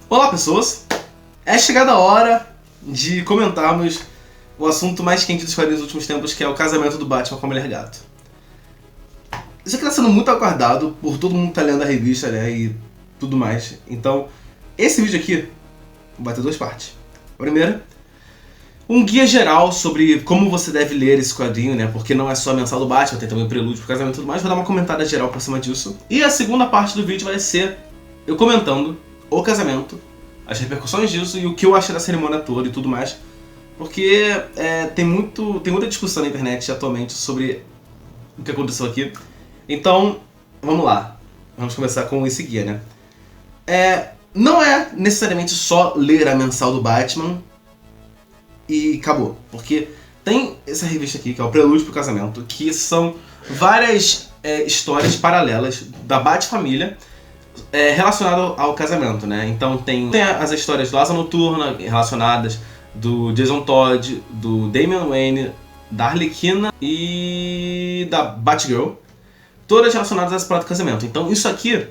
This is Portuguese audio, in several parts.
Olá pessoas, é chegada a hora de comentarmos o assunto mais quente dos quadrinhos dos últimos tempos, que é o casamento do Batman com a Mulher Gato. Isso aqui está sendo muito aguardado por todo mundo que tá lendo a revista, né, e tudo mais. Então, esse vídeo aqui vai ter duas partes. A primeira, um guia geral sobre como você deve ler esse quadrinho, né, porque não é só a mensal do Batman, tem também o prelúdio pro casamento e tudo mais. Vou dar uma comentada geral por cima disso. E a segunda parte do vídeo vai ser eu comentando o casamento, as repercussões disso e o que eu achei da cerimônia toda e tudo mais. Porque tem muita discussão na internet atualmente sobre o que aconteceu aqui. Então, vamos lá. Vamos começar com esse guia, né? Não é necessariamente só ler a mensal do Batman e acabou. Porque tem essa revista aqui, que é o Prelúdio pro Casamento, que são várias histórias paralelas da Bat-família relacionadas ao casamento, né? Então tem as histórias do Asa Noturna relacionadas, do Jason Todd, do Damian Wayne, da Arlequina e da Batgirl, todas relacionadas a essa parada do casamento. Então isso aqui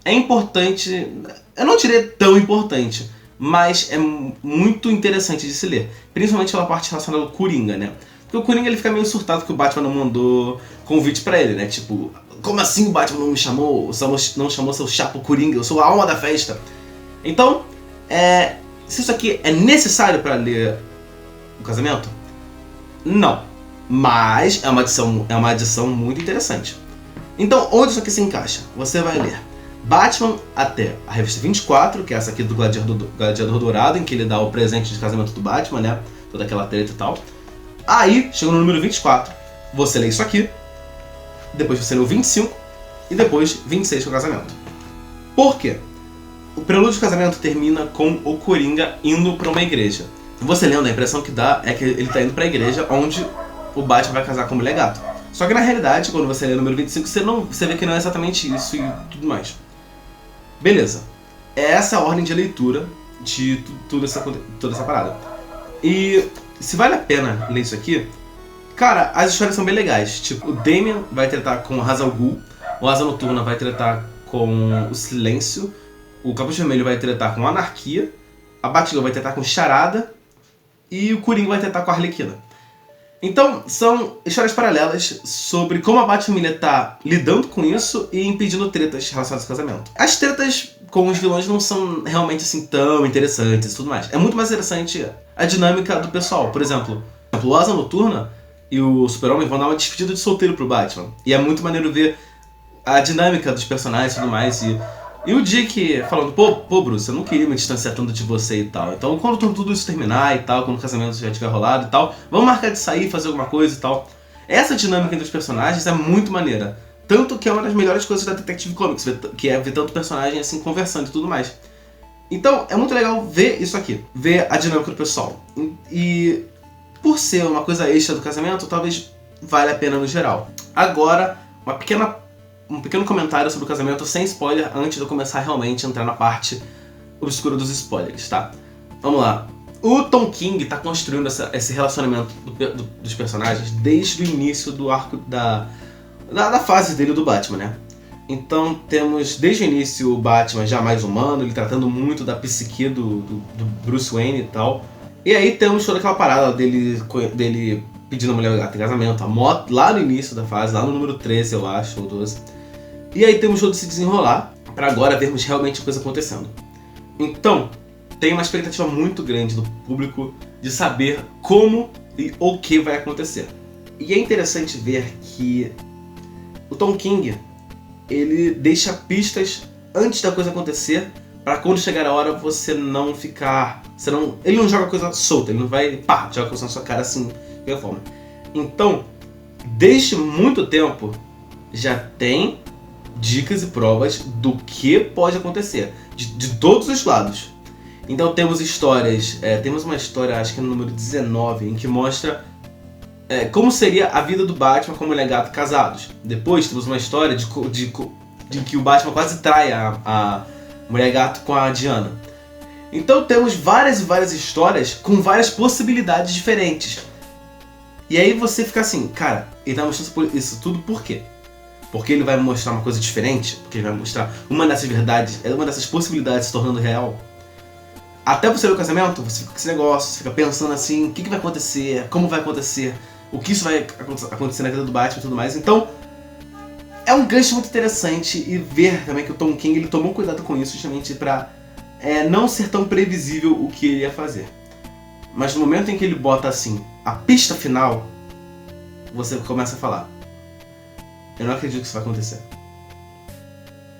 é importante, eu não diria tão importante, mas é muito interessante de se ler, principalmente pela parte relacionada ao Coringa, né? Porque o Coringa ele fica meio surtado que o Batman não mandou convite pra ele, né? Tipo, como assim o Batman não me chamou, não chamou seu chapo Coringa, eu sou a alma da festa. Então, se isso aqui é necessário pra ler o casamento? Não. Mas é uma adição muito interessante. Então, onde isso aqui se encaixa? Você vai ler Batman até a revista 24, que é essa aqui do Gladiador Dourado, em que ele dá o presente de casamento do Batman, né? Toda aquela treta e tal. Aí, chegou no número 24, você lê isso aqui, depois você lê o 25 e depois 26 que é o casamento. Por quê? O prelúdio do casamento termina com o Coringa indo pra uma igreja. Você lendo, a impressão que dá é que ele tá indo pra igreja onde o Batman vai casar com a Mulher Gato. Só que na realidade, quando você lê o número 25, você vê que não é exatamente isso e tudo mais. Beleza. Essa é a ordem de leitura de toda essa parada. E se vale a pena ler isso aqui, cara, as histórias são bem legais. Tipo, o Damian vai tratar com o Ra's al Ghul, o Asa Noturna vai tratar com o Silêncio, o Capuz Vermelho vai tratar com a Anarquia, a Batgirl vai tratar com Charada e o Coringa vai tratar com a Arlequina. Então, são histórias paralelas sobre como a Bat-família tá lidando com isso e impedindo tretas relacionadas ao casamento. As tretas com os vilões não são realmente assim tão interessantes e tudo mais. É muito mais interessante a dinâmica do pessoal. Por exemplo, o Asa Noturna e o Super-Homem vão dar uma despedida de solteiro pro Batman. E é muito maneiro ver a dinâmica dos personagens e tudo mais. E o Dick falando, pô Bruce, eu não queria me distanciar tanto de você e tal. Então quando tudo isso terminar e tal, quando o casamento já tiver rolado e tal, vamos marcar de sair, fazer alguma coisa e tal. Essa dinâmica entre os personagens é muito maneira. Tanto que é uma das melhores coisas da Detective Comics, que é ver tanto personagem assim conversando e tudo mais. Então é muito legal ver isso aqui, ver a dinâmica do pessoal. E por ser uma coisa extra do casamento, talvez valha a pena no geral. Agora, um pequeno comentário sobre o casamento sem spoiler antes de eu começar realmente a entrar na parte obscura dos spoilers, tá? Vamos lá. O Tom King tá construindo esse relacionamento dos personagens desde o início do arco da fase dele do Batman, né? Então temos desde o início o Batman já mais humano, ele tratando muito da psique do Bruce Wayne e tal. E aí temos toda aquela parada dele pedindo a Mulher Gata em casamento, a moto lá no início da fase, lá no número 13 eu acho, ou 12. E aí temos todo se desenrolar, pra agora vermos realmente a coisa acontecendo. Então, tem uma expectativa muito grande do público de saber como e o que vai acontecer. E é interessante ver que o Tom King, ele deixa pistas antes da coisa acontecer, pra quando chegar a hora você não ficar... ele não joga a coisa solta, ele não vai, joga a coisa na sua cara assim, de qualquer forma. Então, desde muito tempo, já tem dicas e provas do que pode acontecer, de todos os lados. Então temos histórias, temos uma história, acho que no número 19, em que mostra como seria a vida do Batman com a Mulher Gato casados. Depois temos uma história de que o Batman quase trai a Mulher Gato com a Diana. Então temos várias e várias histórias com várias possibilidades diferentes. E aí você fica assim, cara, ele tá mostrando isso tudo por quê? Porque ele vai mostrar uma coisa diferente? Porque ele vai mostrar uma dessas verdades, uma dessas possibilidades se tornando real? até você ver o casamento, você fica com esse negócio, você fica pensando assim, o que vai acontecer, como vai acontecer, o que isso vai acontecer na vida do Batman e tudo mais. Então, é um gancho muito interessante e ver também que o Tom King ele tomou cuidado com isso justamente pra não ser tão previsível o que ele ia fazer. Mas no momento em que ele bota assim, a pista final, você começa a falar, eu não acredito que isso vai acontecer.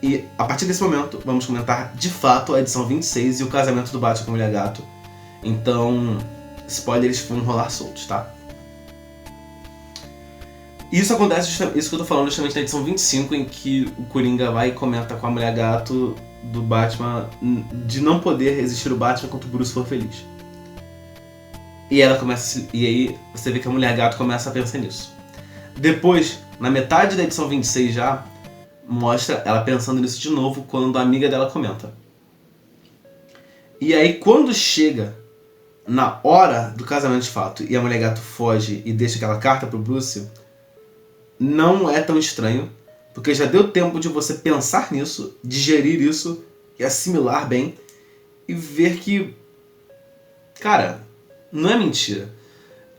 E a partir desse momento, vamos comentar de fato a edição 26 e o casamento do Batman com a Mulher Gato. Então, spoilers vão rolar soltos, tá? E isso acontece, isso que eu tô falando justamente na edição 25, em que o Coringa vai e comenta com a Mulher Gato do Batman de não poder resistir o Batman enquanto o Bruce for feliz. E ela começa e aí você vê que a Mulher Gato começa a pensar nisso. Depois, na metade da edição 26 já, mostra ela pensando nisso de novo quando a amiga dela comenta. E aí quando chega na hora do casamento de fato e a Mulher Gato foge e deixa aquela carta pro Bruce, não é tão estranho, porque já deu tempo de você pensar nisso, digerir isso e assimilar bem e ver que, cara, não é mentira.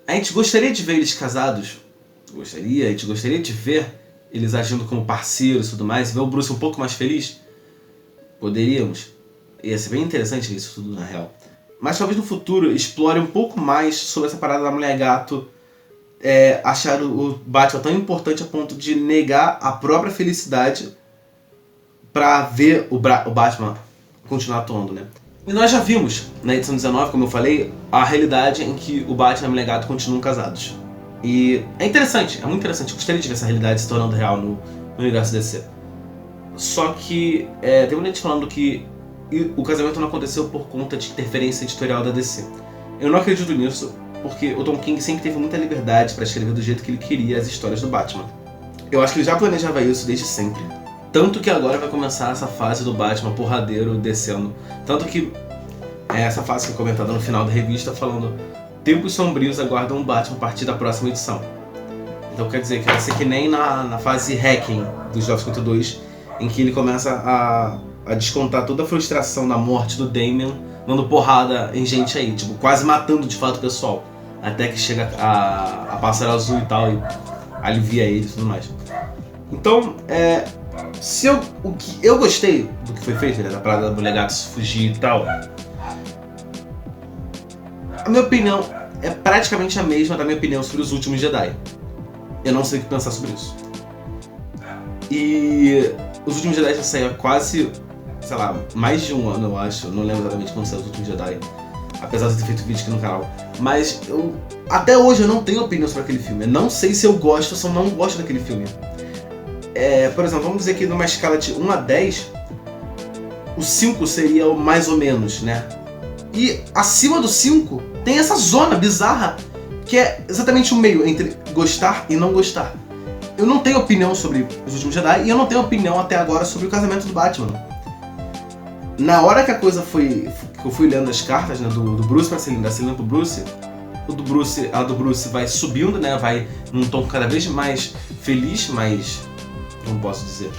A gente gostaria de ver eles casados, a gente gostaria de ver eles agindo como parceiros e tudo mais, ver o Bruce um pouco mais feliz. Poderíamos. Ia ser bem interessante isso tudo na real. Mas talvez no futuro explore um pouco mais sobre essa parada da Mulher Gato achar o Batman tão importante a ponto de negar a própria felicidade pra ver o Batman continuar atuando, né? E nós já vimos, na edição 19, como eu falei, a realidade em que o Batman e a Mulher Gato continuam casados. E é interessante, é muito interessante. Eu gostaria de ver essa realidade se tornando real no universo DC. Só que tem muita gente falando que o casamento não aconteceu por conta de interferência editorial da DC. Eu não acredito nisso, porque o Tom King sempre teve muita liberdade para escrever do jeito que ele queria as histórias do Batman. Eu acho que ele já planejava isso desde sempre. Tanto que agora vai começar essa fase do Batman porradeiro descendo. Tanto que essa fase que é comentada no final da revista falando tempos sombrios aguardam o Batman a partir da próxima edição. Então quer dizer que vai ser que nem na fase Hacking dos 952, em que ele começa a descontar toda a frustração da morte do Damian, dando porrada em gente aí, tipo, quase matando de fato o pessoal. Até que chega a Pássaro Azul e tal, e alivia eles e tudo mais. Então, o que eu gostei do que foi feito, né, da parada da Mulher Gato fugir e tal, a minha opinião é praticamente a mesma da minha opinião sobre Os Últimos Jedi. Eu não sei o que pensar sobre isso. E Os Últimos Jedi já saiu há quase, sei lá, mais de um ano, eu acho. Eu não lembro exatamente quando saiu Os Últimos Jedi, apesar de ter feito vídeo aqui no canal. Mas até hoje eu não tenho opinião sobre aquele filme. Eu não sei se eu gosto ou se eu não gosto daquele filme. Por exemplo, vamos dizer que numa escala de 1 a 10, o 5 seria o mais ou menos, né? E acima do 5 tem essa zona bizarra que é exatamente o meio entre gostar e não gostar. Eu não tenho opinião sobre Os Últimos Jedi e eu não tenho opinião até agora sobre o casamento do Batman. Na hora que a coisa foi... que eu fui lendo as cartas, né, do Bruce pra Selina, da Selina pro Bruce, a do Bruce vai subindo, né, vai num tom cada vez mais feliz, mais... como posso dizer?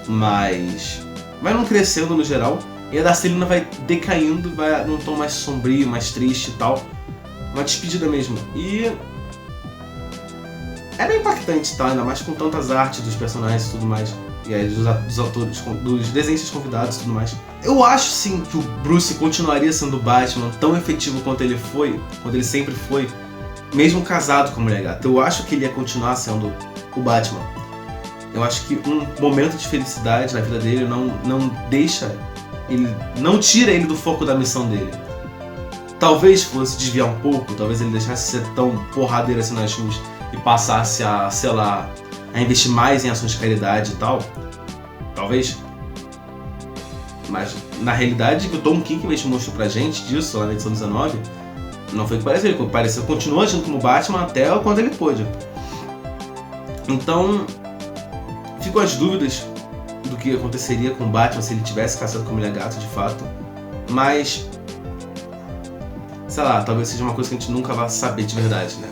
vai não crescendo no geral. E a da Selina vai decaindo, vai num tom mais sombrio, mais triste e tal. Uma despedida mesmo. E é bem impactante, tá? Ainda mais com tantas artes dos personagens e tudo mais. E aí dos autores, dos desenhistas convidados e tudo mais. Eu acho sim que o Bruce continuaria sendo o Batman tão efetivo quanto ele foi, quanto ele sempre foi, mesmo casado com a Mulher Gata. Eu acho que ele ia continuar sendo o Batman. Eu acho que um momento de felicidade na vida dele não deixa... ele não tira ele do foco da missão dele. Talvez fosse desviar um pouco, talvez ele deixasse de ser tão porradeiro assim nas ruas e passasse a, sei lá, a investir mais em ações de caridade e tal. Talvez. Mas na realidade, o Tom King mesmo mostrou pra gente disso lá na edição 19, não foi o que pareceu. Ele pareceu, continuou agindo como Batman até quando ele pôde. Então, ficam as dúvidas do que aconteceria com o Batman se ele tivesse casado com a Mulher Gato de fato, mas sei lá, talvez seja uma coisa que a gente nunca vai saber de verdade, né?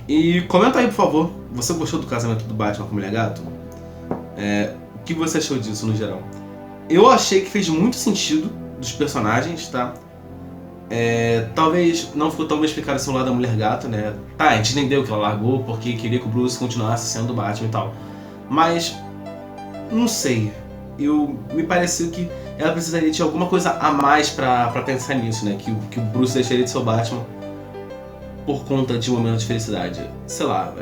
E comenta aí, por favor, você gostou do casamento do Batman com a Mulher Gato? O que você achou disso no geral? Eu achei que fez muito sentido dos personagens, tá? Talvez não ficou tão bem explicado assim o lado da Mulher Gato, né? Tá, a gente entendeu que ela largou porque queria que o Bruce continuasse sendo o Batman e tal. Mas, não sei. Me pareceu que ela precisaria de alguma coisa a mais pra pensar nisso, né? Que o Bruce deixaria de ser o Batman por conta de um momento de felicidade. Sei lá,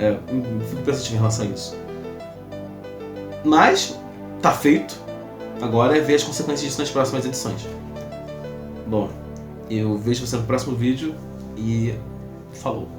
fico pensativo em relação a isso. Mas, tá feito. Agora é ver as consequências disso nas próximas edições. Bom, eu vejo você no próximo vídeo e falou!